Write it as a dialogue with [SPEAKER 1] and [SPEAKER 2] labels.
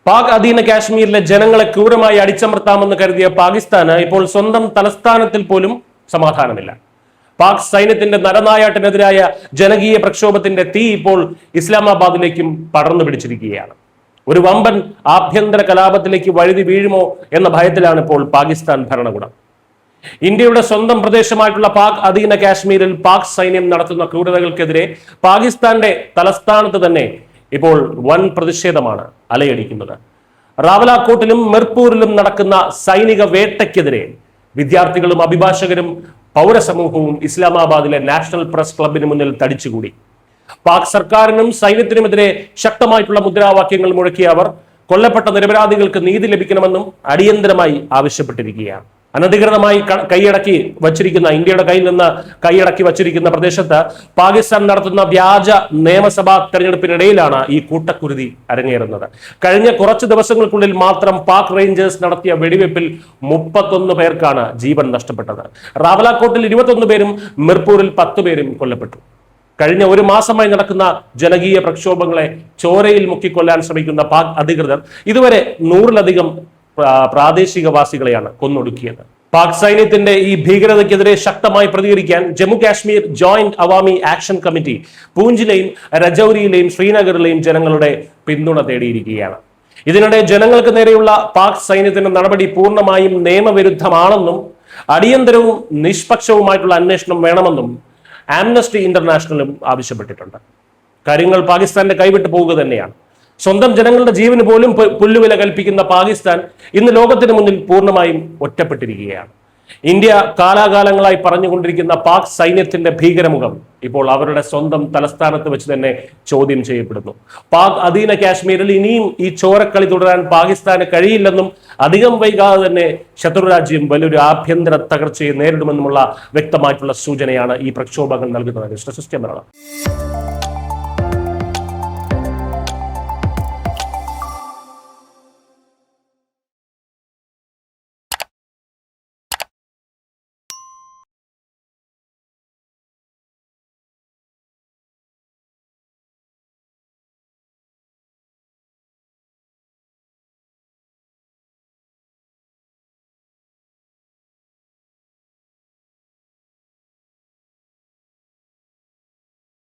[SPEAKER 1] പാക് അധീന കാശ്മീരിലെ ജനങ്ങളെ ക്രൂരമായി അടിച്ചമർത്താമെന്ന് കരുതിയ പാകിസ്ഥാന് ഇപ്പോൾ സ്വന്തം തലസ്ഥാനത്തിൽ പോലും സമാധാനമില്ല. പാക് സൈന്യത്തിന്റെ നരനായാട്ടിനെതിരായ ജനകീയ പ്രക്ഷോഭത്തിന്റെ തീ ഇപ്പോൾ ഇസ്ലാമാബാദിലേക്കും പടർന്നു പിടിച്ചിരിക്കുകയാണ്. ഒരു വമ്പൻ ആഭ്യന്തര കലാപത്തിലേക്ക് വഴുതി വീഴുമോ എന്ന ഭയത്തിലാണ് ഇപ്പോൾ പാകിസ്ഥാൻ ഭരണകൂടം. ഇന്ത്യയുടെ സ്വന്തം പ്രദേശമായിട്ടുള്ള പാക് അധീന കാശ്മീരിൽ പാക് സൈന്യം നടത്തുന്ന ക്രൂരതകൾക്കെതിരെ പാകിസ്ഥാന്റെ തലസ്ഥാനത്ത് തന്നെ ഇപ്പോൾ വൻ പ്രതിഷേധമാണ് അലയടിക്കുന്നത്. റാവലാക്കോട്ടിലും മിർപൂരിലും നടക്കുന്ന സൈനിക വേട്ടയ്ക്കെതിരെ വിദ്യാർത്ഥികളും അഭിഭാഷകരും പൗരസമൂഹവും ഇസ്ലാമാബാദിലെ നാഷണൽ പ്രസ് ക്ലബിന് മുന്നിൽ തടിച്ചുകൂടി. പാക് സർക്കാരിനും സൈന്യത്തിനുമെതിരെ ശക്തമായിട്ടുള്ള മുദ്രാവാക്യങ്ങൾ മുഴക്കിയ അവർ കൊല്ലപ്പെട്ട നിരപരാധികൾക്ക് നീതി ലഭിക്കണമെന്നും അടിയന്തരമായി ആവശ്യപ്പെട്ടിരിക്കുകയാണ്. അനധികൃതമായി കൈയടക്കി വച്ചിരിക്കുന്ന ഇന്ത്യയുടെ കയ്യിൽ നിന്ന് കൈയടക്കി വച്ചിരിക്കുന്ന പ്രദേശത്ത് പാകിസ്ഥാൻ നടത്തുന്ന വ്യാജ നിയമസഭാ തെരഞ്ഞെടുപ്പിനിടയിലാണ് ഈ കൂട്ടക്കുരുതി അരങ്ങേറുന്നത്. കഴിഞ്ഞ കുറച്ച് ദിവസങ്ങൾക്കുള്ളിൽ മാത്രം പാക് റേഞ്ചേഴ്സ് നടത്തിയ വെടിവെപ്പിൽ 31 പേർക്കാണ് ജീവൻ നഷ്ടപ്പെട്ടത്. റാവലാക്കോട്ടിൽ 21 പേരും മിർപൂരിൽ 10 പേരും കൊല്ലപ്പെട്ടു. കഴിഞ്ഞ ഒരു മാസമായി നടക്കുന്ന ജനകീയ പ്രക്ഷോഭങ്ങളെ ചോരയിൽ മുക്കിക്കൊല്ലാൻ ശ്രമിക്കുന്ന പാക് അധികൃതർ ഇതുവരെ 100-ലധികം പ്രാദേശികവാസികളെയാണ് കൊന്നൊടുക്കിയത്. പാക് സൈന്യത്തിന്റെ ഈ ഭീകരതയ്ക്കെതിരെ ശക്തമായി പ്രതികരിക്കാൻ Jammu Kashmir joint Awami action committee പൂഞ്ചിലെയും രജൌരിയിലെയും ശ്രീനഗറിലെയും ജനങ്ങളുടെ പിന്തുണ തേടിയിരിക്കുകയാണ്. ഇതിനിടെ ജനങ്ങൾക്ക് നേരെയുള്ള പാക് സൈന്യത്തിന്റെ നടപടി പൂർണ്ണമായും നിയമവിരുദ്ധമാണെന്നും അടിയന്തരവും നിഷ്പക്ഷവുമായിട്ടുള്ള അന്വേഷണം വേണമെന്നും ആംനസ്റ്റി ഇന്റർനാഷണലും ആവശ്യപ്പെട്ടിട്ടുണ്ട്. കാര്യങ്ങൾ പാകിസ്ഥാന്റെ കൈവിട്ടു പോവുക തന്നെയാണ്. സ്വന്തം ജനങ്ങളുടെ ജീവന് പോലും പുല്ലുവില കൽപ്പിക്കുന്ന പാകിസ്ഥാൻ ഇന്ന് ലോകത്തിന് മുന്നിൽ പൂർണ്ണമായും ഒറ്റപ്പെട്ടിരിക്കുകയാണ്. ഇന്ത്യ കാലാകാലങ്ങളായി പറഞ്ഞുകൊണ്ടിരിക്കുന്ന പാക് സൈന്യത്തിന്റെ ഭീകരമുഖം ഇപ്പോൾ അവരുടെ സ്വന്തം തലസ്ഥാനത്ത് വെച്ച് തന്നെ ചോദ്യം ചെയ്യപ്പെടുന്നു. പാക് അധീന കാശ്മീരിൽ ഇനിയും ഈ ചോരക്കളി തുടരാൻ പാകിസ്ഥാന് കഴിയില്ലെന്നും അധികം വൈകാതെ തന്നെ ശത്രുരാജ്യം വലിയൊരു ആഭ്യന്തര തകർച്ചയെ നേരിടുമെന്നുമുള്ള വ്യക്തമായിട്ടുള്ള സൂചനയാണ് ഈ പ്രക്ഷോഭങ്ങൾ നൽകുന്നത്.